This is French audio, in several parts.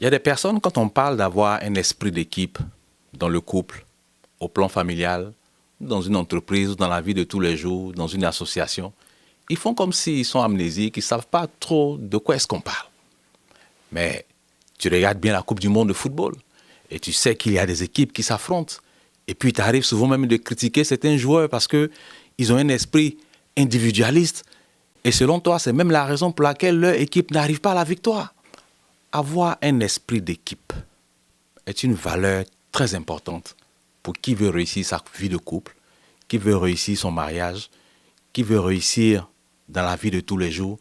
Il y a des personnes, quand on parle d'avoir un esprit d'équipe dans le couple, au plan familial, dans une entreprise, ou dans la vie de tous les jours, dans une association, ils font comme s'ils sont amnésiques, ils ne savent pas trop de quoi est-ce qu'on parle. Mais tu regardes bien la Coupe du Monde de football et tu sais qu'il y a des équipes qui s'affrontent. Et puis, il t'arrive souvent même de critiquer certains joueurs parce qu'ils ont un esprit individualiste. Et selon toi, c'est même la raison pour laquelle leur équipe n'arrive pas à la victoire. Avoir un esprit d'équipe est une valeur très importante pour qui veut réussir sa vie de couple, qui veut réussir son mariage, qui veut réussir dans la vie de tous les jours,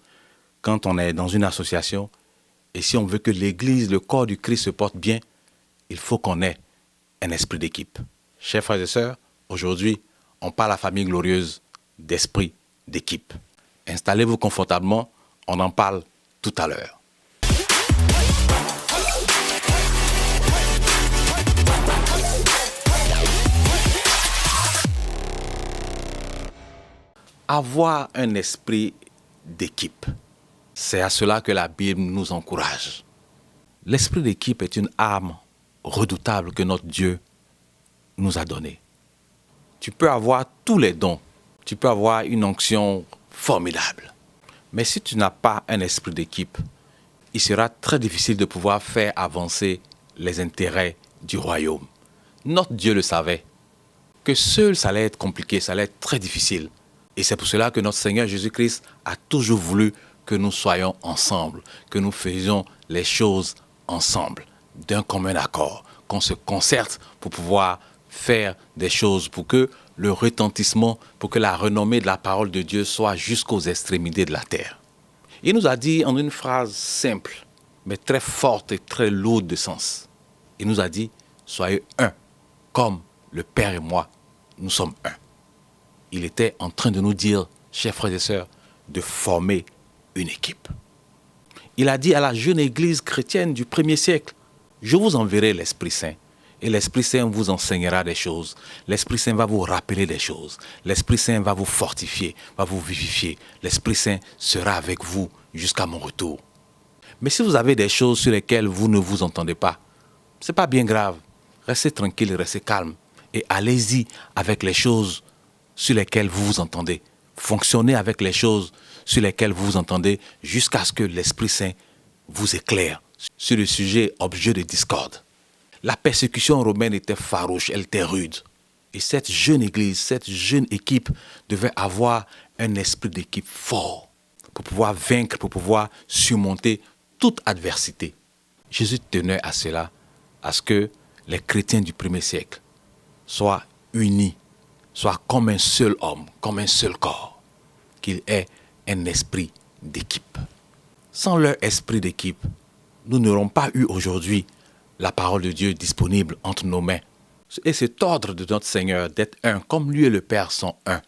quand on est dans une association. Et si on veut que l'Église, le corps du Christ se porte bien, il faut qu'on ait un esprit d'équipe. Chers frères et sœurs, aujourd'hui, on parle à la famille glorieuse d'esprit d'équipe. Installez-vous confortablement, on en parle tout à l'heure. Avoir un esprit d'équipe, c'est à cela que la Bible nous encourage. L'esprit d'équipe est une arme redoutable que notre Dieu nous a donnée. Tu peux avoir tous les dons, tu peux avoir une onction formidable. Mais si tu n'as pas un esprit d'équipe, il sera très difficile de pouvoir faire avancer les intérêts du royaume. Notre Dieu le savait, que seul ça allait être compliqué, ça allait être très difficile. Et c'est pour cela que notre Seigneur Jésus-Christ a toujours voulu que nous soyons ensemble, que nous faisions les choses ensemble, d'un commun accord, qu'on se concerte pour pouvoir faire des choses pour que le retentissement, pour que la renommée de la parole de Dieu soit jusqu'aux extrémités de la terre. Il nous a dit en une phrase simple, mais très forte et très lourde de sens. Il nous a dit, soyez un, comme le Père et moi, nous sommes un. Il était en train de nous dire, chers frères et sœurs, de former une équipe. Il a dit à la jeune église chrétienne du 1er siècle, je vous enverrai l'Esprit Saint. Et l'Esprit Saint vous enseignera des choses. L'Esprit Saint va vous rappeler des choses. L'Esprit Saint va vous fortifier, va vous vivifier. L'Esprit Saint sera avec vous jusqu'à mon retour. Mais si vous avez des choses sur lesquelles vous ne vous entendez pas, ce n'est pas bien grave. Restez tranquille, restez calme. Et allez-y avec les choses sur lesquelles vous vous entendez. Fonctionnez avec les choses sur lesquelles vous vous entendez jusqu'à ce que l'Esprit Saint vous éclaire sur le sujet objet de discorde. La persécution romaine était farouche, elle était rude. Et cette jeune église, cette jeune équipe devait avoir un esprit d'équipe fort pour pouvoir vaincre, pour pouvoir surmonter toute adversité. Jésus tenait à cela, à ce que les chrétiens du 1er siècle soient unis, soient comme un seul homme, comme un seul corps, qu'ils aient un esprit d'équipe. Sans leur esprit d'équipe, nous n'aurons pas eu aujourd'hui la parole de Dieu disponible entre nos mains. Et cet ordre de notre Seigneur d'être un, comme lui et le Père sont un,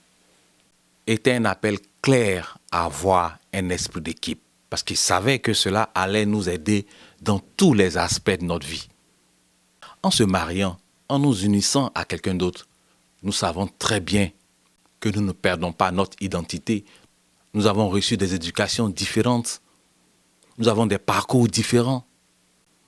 était un appel clair à avoir un esprit d'équipe, parce qu'il savait que cela allait nous aider dans tous les aspects de notre vie. En se mariant, en nous unissant à quelqu'un d'autre, nous savons très bien que nous ne perdons pas notre identité. Nous avons reçu des éducations différentes. Nous avons des parcours différents.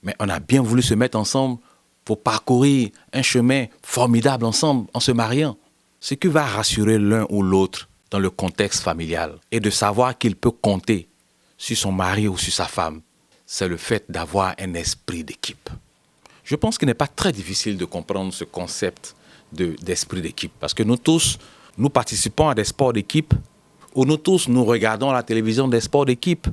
Mais on a bien voulu se mettre ensemble pour parcourir un chemin formidable ensemble en se mariant. Ce qui va rassurer l'un ou l'autre dans le contexte familial et de savoir qu'il peut compter sur son mari ou sur sa femme, c'est le fait d'avoir un esprit d'équipe. Je pense qu'il n'est pas très difficile de comprendre ce concept d'esprit d'équipe parce que nous tous, nous participons à des sports d'équipe ou nous tous, nous regardons à la télévision des sports d'équipe.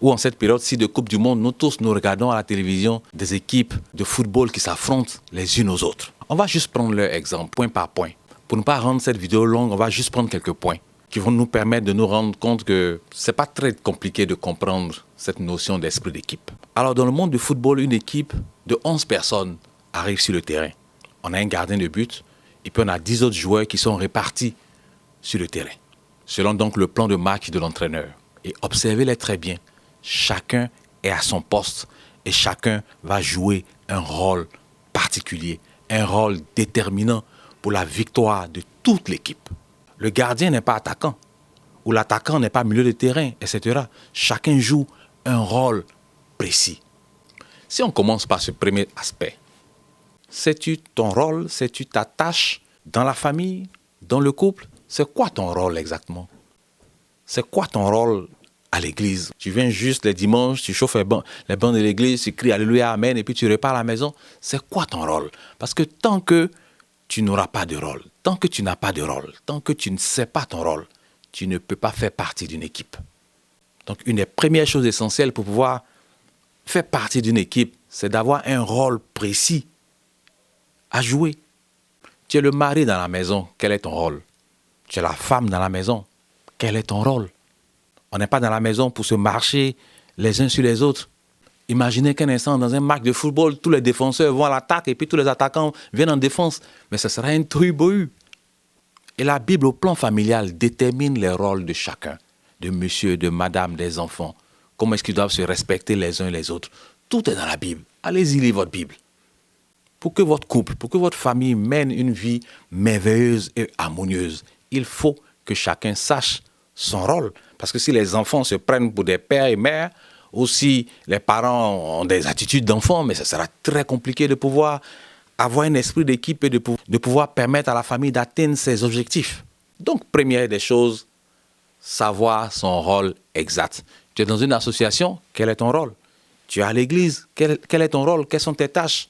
Ou en cette période-ci de Coupe du Monde, nous tous nous regardons à la télévision des équipes de football qui s'affrontent les unes aux autres. On va juste prendre leur exemple, point par point. Pour ne pas rendre cette vidéo longue, on va juste prendre quelques points qui vont nous permettre de nous rendre compte que ce n'est pas très compliqué de comprendre cette notion d'esprit d'équipe. Alors dans le monde du football, une équipe de 11 personnes arrive sur le terrain. On a un gardien de but et puis on a 10 autres joueurs qui sont répartis sur le terrain, selon donc le plan de match de l'entraîneur. Et observez-les très bien. Chacun est à son poste et chacun va jouer un rôle particulier, un rôle déterminant pour la victoire de toute l'équipe. Le gardien n'est pas attaquant ou l'attaquant n'est pas milieu de terrain, etc. Chacun joue un rôle précis. Si on commence par ce premier aspect, sais-tu ton rôle, sais-tu ta tâche dans la famille, dans le couple? C'est quoi ton rôle exactement? C'est quoi ton rôle à l'église? Tu viens juste les dimanches, tu chauffes les bancs de l'église, tu cries Alléluia, Amen, et puis tu repars à la maison. C'est quoi ton rôle? Parce que tant que tu n'auras pas de rôle, tant que tu n'as pas de rôle, tant que tu ne sais pas ton rôle, tu ne peux pas faire partie d'une équipe. Donc, une des premières choses essentielles pour pouvoir faire partie d'une équipe, c'est d'avoir un rôle précis à jouer. Tu es le mari dans la maison, quel est ton rôle? Tu es la femme dans la maison, quel est ton rôle? On n'est pas dans la maison pour se marcher les uns sur les autres. Imaginez qu'un instant, dans un match de football, tous les défenseurs vont à l'attaque et puis tous les attaquants viennent en défense. Mais ce sera un truc-bohu. Et la Bible, au plan familial, détermine les rôles de chacun, de monsieur, de madame, des enfants. Comment est-ce qu'ils doivent se respecter les uns les autres. Tout est dans la Bible. Allez-y, lisez votre Bible. Pour que votre couple, pour que votre famille mène une vie merveilleuse et harmonieuse, il faut que chacun sache son rôle. Parce que si les enfants se prennent pour des pères et mères, ou si les parents ont des attitudes d'enfants, mais ce sera très compliqué de pouvoir avoir un esprit d'équipe et de pouvoir permettre à la famille d'atteindre ses objectifs. Donc, première des choses, savoir son rôle exact. Tu es dans une association, quel est ton rôle? Tu es à l'église, quel est ton rôle? Quelles sont tes tâches?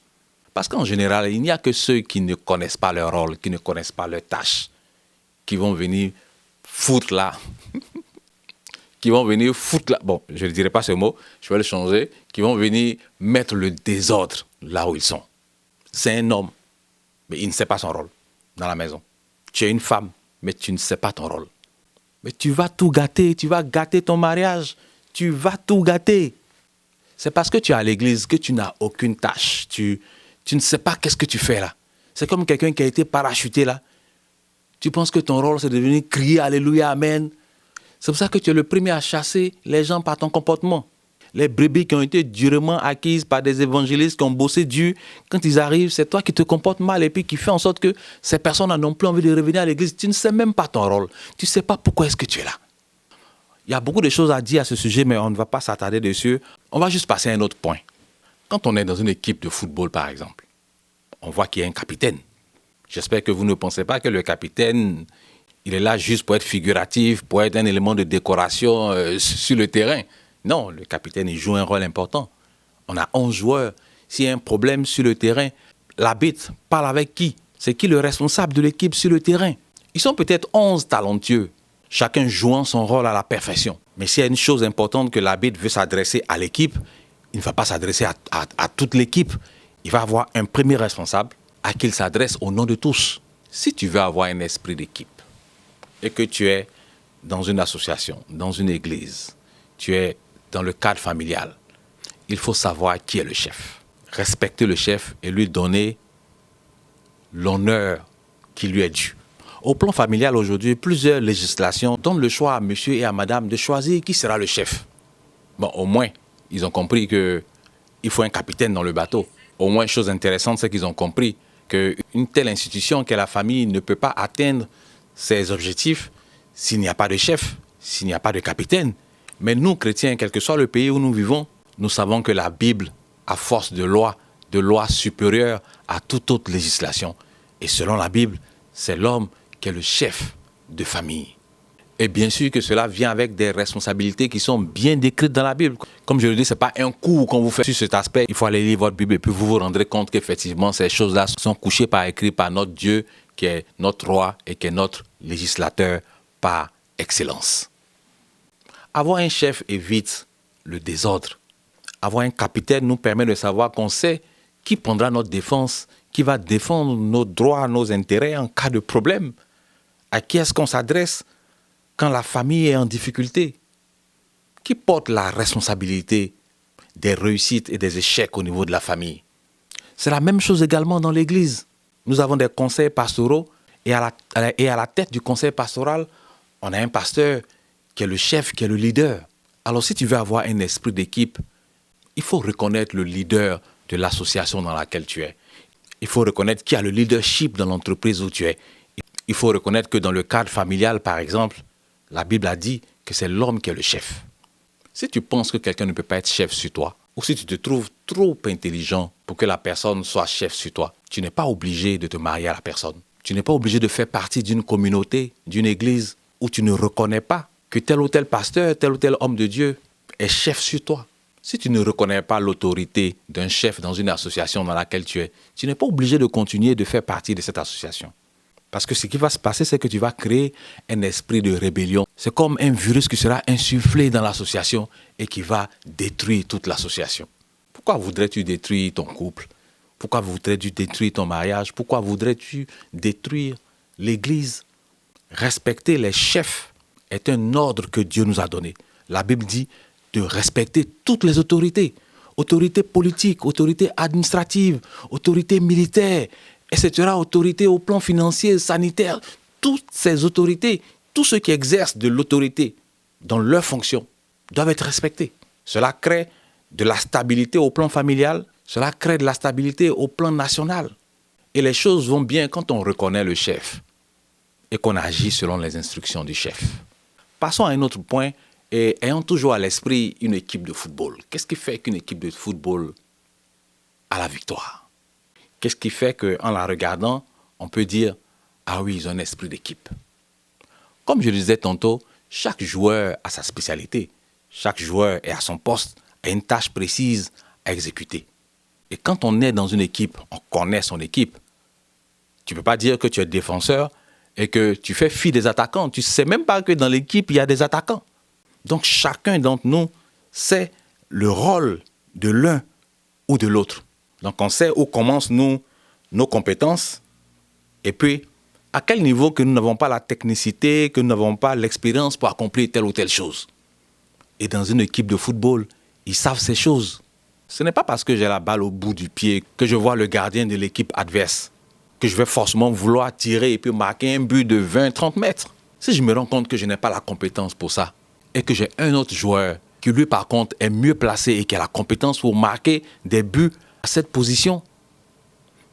Parce qu'en général, il n'y a que ceux qui ne connaissent pas leur rôle, qui ne connaissent pas leurs tâches, qui vont venir foutre là. Bon, je ne dirai pas ce mot, je vais le changer. Qui vont venir mettre le désordre là où ils sont. C'est un homme, mais il ne sait pas son rôle dans la maison. Tu es une femme, mais tu ne sais pas ton rôle. Mais tu vas tout gâter, tu vas gâter ton mariage, tu vas tout gâter. C'est parce que tu es à l'église que tu n'as aucune tâche. Tu ne sais pas qu'est-ce que tu fais là. C'est comme quelqu'un qui a été parachuté là. Tu penses que ton rôle c'est de venir crier Alléluia, Amen. C'est pour ça que tu es le premier à chasser les gens par ton comportement. Les brebis qui ont été durement acquises par des évangélistes qui ont bossé dur, quand ils arrivent, c'est toi qui te comportes mal et puis qui fait en sorte que ces personnes n'ont plus envie de revenir à l'église. Tu ne sais même pas ton rôle. Tu ne sais pas pourquoi est-ce que tu es là. Il y a beaucoup de choses à dire à ce sujet, mais on ne va pas s'attarder dessus. On va juste passer à un autre point. Quand on est dans une équipe de football, par exemple, on voit qu'il y a un capitaine. J'espère que vous ne pensez pas que le capitaine, il est là juste pour être figuratif, pour être un élément de décoration sur le terrain. Non, le capitaine, il joue un rôle important. On a 11 joueurs. S'il y a un problème sur le terrain, l'arbitre parle avec qui? C'est qui le responsable de l'équipe sur le terrain? Ils sont peut-être 11 talentueux, chacun jouant son rôle à la perfection. Mais s'il y a une chose importante que l'arbitre veut s'adresser à l'équipe, il ne va pas s'adresser à toute l'équipe. Il va avoir un premier responsable à qui il s'adresse au nom de tous. Si tu veux avoir un esprit d'équipe et que tu es dans une association, dans une église, tu es dans le cadre familial, il faut savoir qui est le chef. Respecter le chef et lui donner l'honneur qui lui est dû. Au plan familial aujourd'hui, plusieurs législations donnent le choix à monsieur et à madame de choisir qui sera le chef. Bon, au moins, ils ont compris qu'il faut un capitaine dans le bateau. Au moins, chose intéressante, c'est qu'ils ont compris qu'une telle institution qu'est la famille ne peut pas atteindre ses objectifs s'il n'y a pas de chef, s'il n'y a pas de capitaine. Mais nous, chrétiens, quel que soit le pays où nous vivons, nous savons que la Bible, à force de lois supérieures à toute autre législation. Et selon la Bible, c'est l'homme qui est le chef de famille. Et bien sûr que cela vient avec des responsabilités qui sont bien décrites dans la Bible. Comme je le dis, ce n'est pas un cours qu'on vous fait sur cet aspect. Il faut aller lire votre Bible et puis vous vous rendrez compte qu'effectivement, ces choses-là sont couchées par écrit par notre Dieu, qui est notre roi et qui est notre législateur par excellence. Avoir un chef évite le désordre. Avoir un capitaine nous permet de savoir qu'on sait qui prendra notre défense, qui va défendre nos droits, nos intérêts en cas de problème. À qui est-ce qu'on s'adresse quand la famille est en difficulté? Qui porte la responsabilité des réussites et des échecs au niveau de la famille? C'est la même chose également dans l'Église. Nous avons des conseils pastoraux et à la tête du conseil pastoral, on a un pasteur qui est le chef, qui est le leader. Alors si tu veux avoir un esprit d'équipe, il faut reconnaître le leader de l'association dans laquelle tu es. Il faut reconnaître qui a le leadership dans l'entreprise où tu es. Il faut reconnaître que dans le cadre familial, par exemple, la Bible a dit que c'est l'homme qui est le chef. Si tu penses que quelqu'un ne peut pas être chef sur toi, ou si tu te trouves trop intelligent pour que la personne soit chef sur toi, tu n'es pas obligé de te marier à la personne. Tu n'es pas obligé de faire partie d'une communauté, d'une église où tu ne reconnais pas que tel ou tel pasteur, tel ou tel homme de Dieu est chef sur toi. Si tu ne reconnais pas l'autorité d'un chef dans une association dans laquelle tu es, tu n'es pas obligé de continuer de faire partie de cette association. Parce que ce qui va se passer, c'est que tu vas créer un esprit de rébellion. C'est comme un virus qui sera insufflé dans l'association et qui va détruire toute l'association. Pourquoi voudrais-tu détruire ton couple? Pourquoi voudrais-tu détruire ton mariage? Pourquoi voudrais-tu détruire l'Église? Respecter les chefs est un ordre que Dieu nous a donné. La Bible dit de respecter toutes les autorités. Autorités politiques, autorités administratives, autorités militaires, etc., autorités au plan financier, sanitaire. Toutes ces autorités, tous ceux qui exercent de l'autorité dans leurs fonctions doivent être respectés. Cela crée de la stabilité au plan familial, cela crée de la stabilité au plan national. Et les choses vont bien quand on reconnaît le chef et qu'on agit selon les instructions du chef. Passons à un autre point et ayons toujours à l'esprit une équipe de football. Qu'est-ce qui fait qu'une équipe de football a la victoire? Qu'est-ce qui fait qu'en la regardant, on peut dire « Ah oui, ils ont un esprit d'équipe ». Comme je le disais tantôt, chaque joueur a sa spécialité. Chaque joueur est à son poste, a une tâche précise à exécuter. Et quand on est dans une équipe, on connaît son équipe. Tu ne peux pas dire que tu es défenseur et que tu fais fi des attaquants. Tu ne sais même pas que dans l'équipe, il y a des attaquants. Donc chacun d'entre nous sait le rôle de l'un ou de l'autre. Donc on sait où commencent nos compétences et puis à quel niveau que nous n'avons pas la technicité, que nous n'avons pas l'expérience pour accomplir telle ou telle chose. Et dans une équipe de football, ils savent ces choses. Ce n'est pas parce que j'ai la balle au bout du pied que je vois le gardien de l'équipe adverse que je vais forcément vouloir tirer et puis marquer un but de 20-30 mètres. Si je me rends compte que je n'ai pas la compétence pour ça et que j'ai un autre joueur qui lui par contre est mieux placé et qui a la compétence pour marquer des buts à cette position,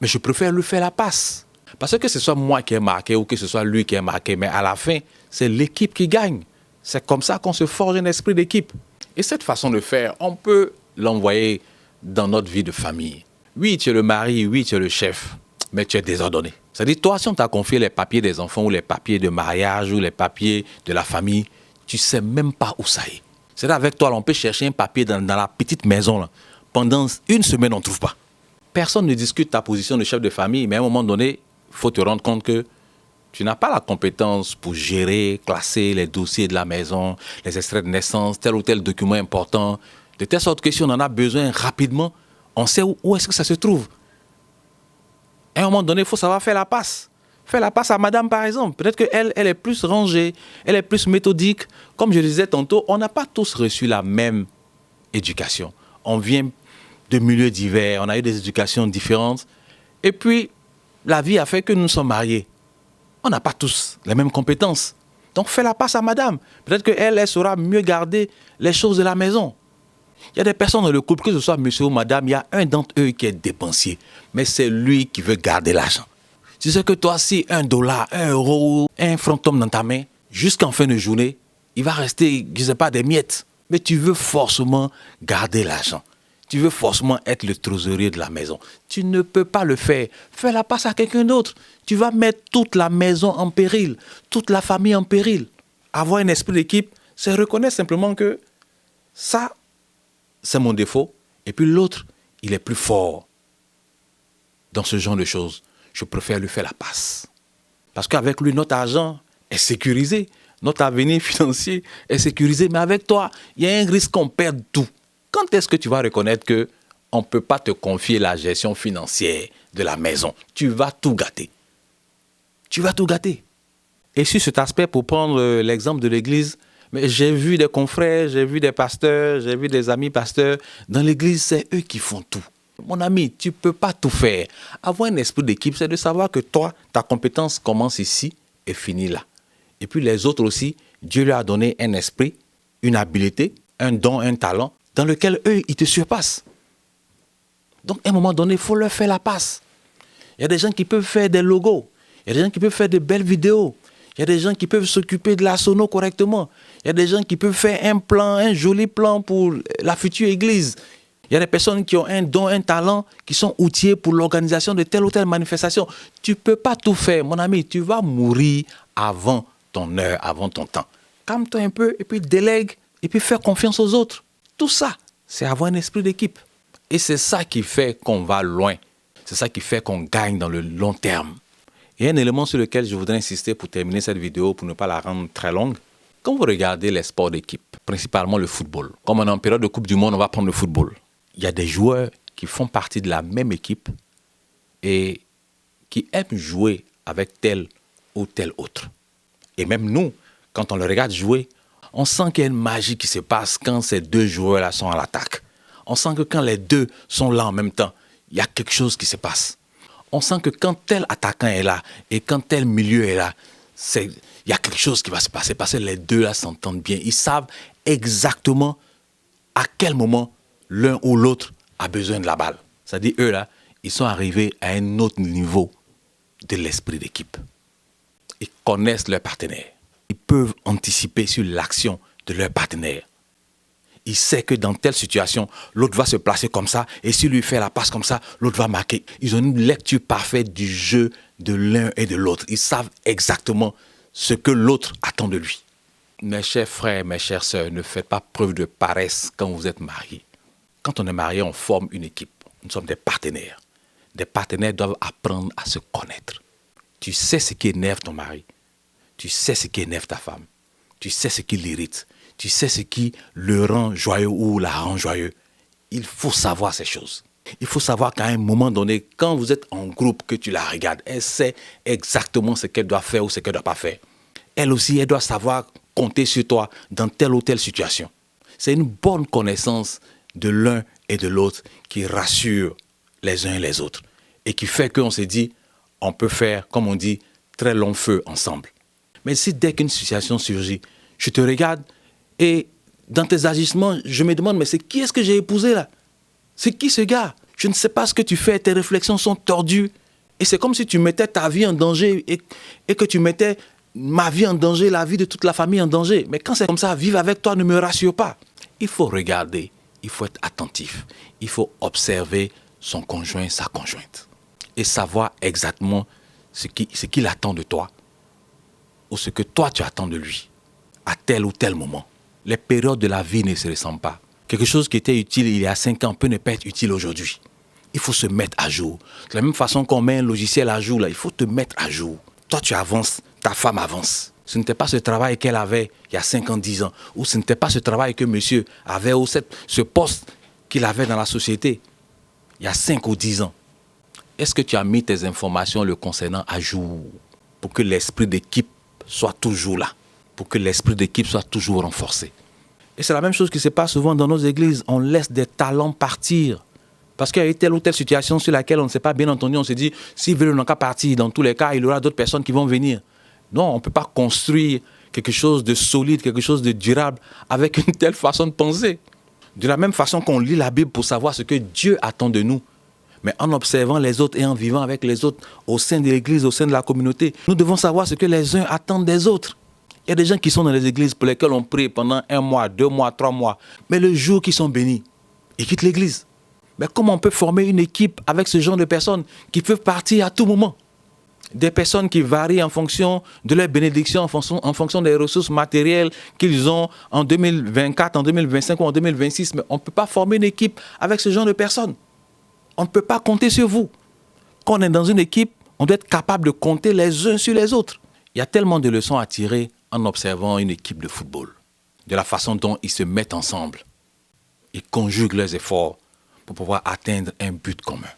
mais je préfère lui faire la passe. Parce que ce soit moi qui ai marqué ou que ce soit lui qui ait marqué, mais à la fin, c'est l'équipe qui gagne. C'est comme ça qu'on se forge un esprit d'équipe. Et cette façon de faire, on peut l'envoyer dans notre vie de famille. Oui, tu es le mari, oui, tu es le chef, mais tu es désordonné. C'est-à-dire, toi, si on t'a confié les papiers des enfants ou les papiers de mariage ou les papiers de la famille, tu ne sais même pas où ça est. C'est-à-dire, avec toi, on peut chercher un papier dans la petite maison. Là. Pendant une semaine, on ne trouve pas. Personne ne discute ta position de chef de famille, mais à un moment donné, il faut te rendre compte que tu n'as pas la compétence pour gérer, classer les dossiers de la maison, les extraits de naissance, tel ou tel document important, de telle sorte que si on en a besoin rapidement, on sait où est-ce que ça se trouve. À un moment donné, il faut savoir faire la passe. Faire la passe à madame, par exemple. Peut-être qu'elle est plus rangée, elle est plus méthodique. Comme je le disais tantôt, on n'a pas tous reçu la même éducation. On vient de milieux divers, on a eu des éducations différentes. Et puis, la vie a fait que nous nous sommes mariés. On n'a pas tous les mêmes compétences. Donc, fais la passe à madame. Peut-être qu'elle, elle saura mieux garder les choses de la maison. Il y a des personnes dans le couple, que ce soit monsieur ou madame, il y a un d'entre eux qui est dépensier. Mais c'est lui qui veut garder l'argent. Tu sais que toi, si $1, 1 euro, un franc tombe dans ta main, jusqu'en fin de journée, il va rester, je ne sais pas, des miettes. Mais tu veux forcément garder l'argent. Tu veux forcément être le trésorier de la maison. Tu ne peux pas le faire. Fais la passe à quelqu'un d'autre. Tu vas mettre toute la maison en péril, toute la famille en péril. Avoir un esprit d'équipe, c'est reconnaître simplement que ça, c'est mon défaut. Et puis l'autre, il est plus fort dans ce genre de choses. Je préfère lui faire la passe. Parce qu'avec lui, notre argent est sécurisé. Notre avenir financier est sécurisé. Mais avec toi, il y a un risque qu'on perde tout. Quand est-ce que tu vas reconnaître qu'on ne peut pas te confier la gestion financière de la maison? Tu vas tout gâter. Tu vas tout gâter. Et sur cet aspect, pour prendre l'exemple de l'église, mais j'ai vu des confrères, j'ai vu des pasteurs, j'ai vu des amis pasteurs. Dans l'église, c'est eux qui font tout. Mon ami, tu ne peux pas tout faire. Avoir un esprit d'équipe, c'est de savoir que toi, ta compétence commence ici et finit là. Et puis les autres aussi, Dieu leur a donné un esprit, une habileté, un don, un talent, dans lequel eux, ils te surpassent. Donc, à un moment donné, il faut leur faire la passe. Il y a des gens qui peuvent faire des logos. Il y a des gens qui peuvent faire de belles vidéos. Il y a des gens qui peuvent s'occuper de la sono correctement. Il y a des gens qui peuvent faire un plan, un joli plan pour la future église. Il y a des personnes qui ont un don, un talent, qui sont outillés pour l'organisation de telle ou telle manifestation. Tu ne peux pas tout faire, mon ami. Tu vas mourir avant ton heure, avant ton temps. Calme-toi un peu et puis délègue et puis fais confiance aux autres. Tout ça, c'est avoir un esprit d'équipe. Et c'est ça qui fait qu'on va loin. C'est ça qui fait qu'on gagne dans le long terme. Et un élément sur lequel je voudrais insister pour terminer cette vidéo, pour ne pas la rendre très longue. Quand vous regardez les sports d'équipe, principalement le football, comme on est en période de Coupe du Monde, on va prendre le football. Il y a des joueurs qui font partie de la même équipe et qui aiment jouer avec tel ou tel autre. Et même nous, quand on le regarde jouer, on sent qu'il y a une magie qui se passe quand ces deux joueurs-là sont à l'attaque. On sent que quand les deux sont là en même temps, il y a quelque chose qui se passe. On sent que quand tel attaquant est là et quand tel milieu est là, il y a quelque chose qui va se passer parce que les deux là s'entendent bien. Ils savent exactement à quel moment l'un ou l'autre a besoin de la balle. C'est-à-dire, eux là, ils sont arrivés à un autre niveau de l'esprit d'équipe. Ils connaissent leur partenaire. Ils peuvent anticiper sur l'action de leur partenaire. Ils savent que dans telle situation, l'autre va se placer comme ça, et s'il lui fait la passe comme ça, l'autre va marquer. Ils ont une lecture parfaite du jeu de l'un et de l'autre. Ils savent exactement ce que l'autre attend de lui. Mes chers frères, mes chères sœurs, ne faites pas preuve de paresse quand vous êtes mariés. Quand on est marié, on forme une équipe. Nous sommes des partenaires. Des partenaires doivent apprendre à se connaître. Tu sais ce qui énerve ton mari. Tu sais ce qui énerve ta femme. Tu sais ce qui l'irrite. Tu sais ce qui le rend joyeux ou la rend joyeux. Il faut savoir ces choses. Il faut savoir qu'à un moment donné, quand vous êtes en groupe, que tu la regardes, elle sait exactement ce qu'elle doit faire ou ce qu'elle ne doit pas faire. Elle aussi, elle doit savoir compter sur toi dans telle ou telle situation. C'est une bonne connaissance de l'un et de l'autre qui rassure les uns et les autres et qui fait qu'on se dit, on peut faire, comme on dit, très long feu ensemble. Mais si dès qu'une situation surgit, je te regarde et dans tes agissements, je me demande, mais c'est qui est-ce que j'ai épousé là? C'est qui ce gars? Je ne sais pas ce que tu fais, tes réflexions sont tordues. Et c'est comme si tu mettais ta vie en danger et que tu mettais ma vie en danger, la vie de toute la famille en danger. Mais quand c'est comme ça, vivre avec toi ne me rassure pas. Il faut regarder, il faut être attentif, il faut observer son conjoint, sa conjointe. Et savoir exactement ce qu'il attend de toi ou ce que toi tu attends de lui à tel ou tel moment. Les périodes de la vie ne se ressemblent pas. Quelque chose qui était utile il y a 5 ans peut ne pas être utile aujourd'hui. Il faut se mettre à jour. De la même façon qu'on met un logiciel à jour, là, il faut te mettre à jour. Toi, tu avances, ta femme avance. Ce n'était pas ce travail qu'elle avait il y a 5 ans, 10 ans. Ou ce n'était pas ce travail que monsieur avait ou ce poste qu'il avait dans la société il y a 5 ou 10 ans. Est-ce que tu as mis tes informations le concernant à jour pour que l'esprit d'équipe soit toujours là, pour que l'esprit d'équipe soit toujours renforcé? Et c'est la même chose qui se passe souvent dans nos églises. On laisse des talents partir. Parce qu'il y a eu telle ou telle situation sur laquelle on ne s'est pas bien entendu. On se dit, s'ils veulent n'en qu'à partir, dans tous les cas, il y aura d'autres personnes qui vont venir. Non, on ne peut pas construire quelque chose de solide, quelque chose de durable avec une telle façon de penser. De la même façon qu'on lit la Bible pour savoir ce que Dieu attend de nous. Mais en observant les autres et en vivant avec les autres au sein de l'église, au sein de la communauté, nous devons savoir ce que les uns attendent des autres. Il y a des gens qui sont dans les églises pour lesquelles on prie pendant 1 mois, 2 mois, 3 mois. Mais le jour qu'ils sont bénis, ils quittent l'église. Mais comment on peut former une équipe avec ce genre de personnes qui peuvent partir à tout moment? Des personnes qui varient en fonction de leur bénédiction, en fonction des ressources matérielles qu'ils ont en 2024, en 2025 ou en 2026. Mais on ne peut pas former une équipe avec ce genre de personnes. On ne peut pas compter sur vous. Quand on est dans une équipe, on doit être capable de compter les uns sur les autres. Il y a tellement de leçons à tirer en observant une équipe de football, de la façon dont ils se mettent ensemble. Ils conjuguent leurs efforts pour pouvoir atteindre un but commun.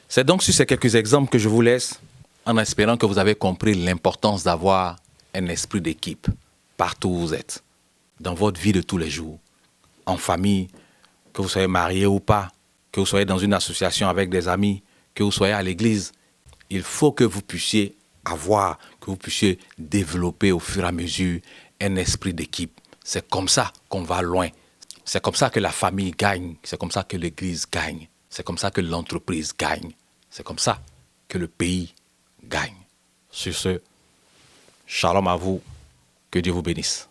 C'est donc sur ces quelques exemples que je vous laisse, en espérant que vous avez compris l'importance d'avoir un esprit d'équipe partout où vous êtes, dans votre vie de tous les jours, en famille, que vous soyez marié ou pas, que vous soyez dans une association avec des amis, que vous soyez à l'église. Il faut que vous puissiez que vous puissiez développer au fur et à mesure un esprit d'équipe. C'est comme ça qu'on va loin. C'est comme ça que la famille gagne. C'est comme ça que l'église gagne. C'est comme ça que l'entreprise gagne. C'est comme ça que le pays gagne. Sur ce, shalom à vous. Que Dieu vous bénisse.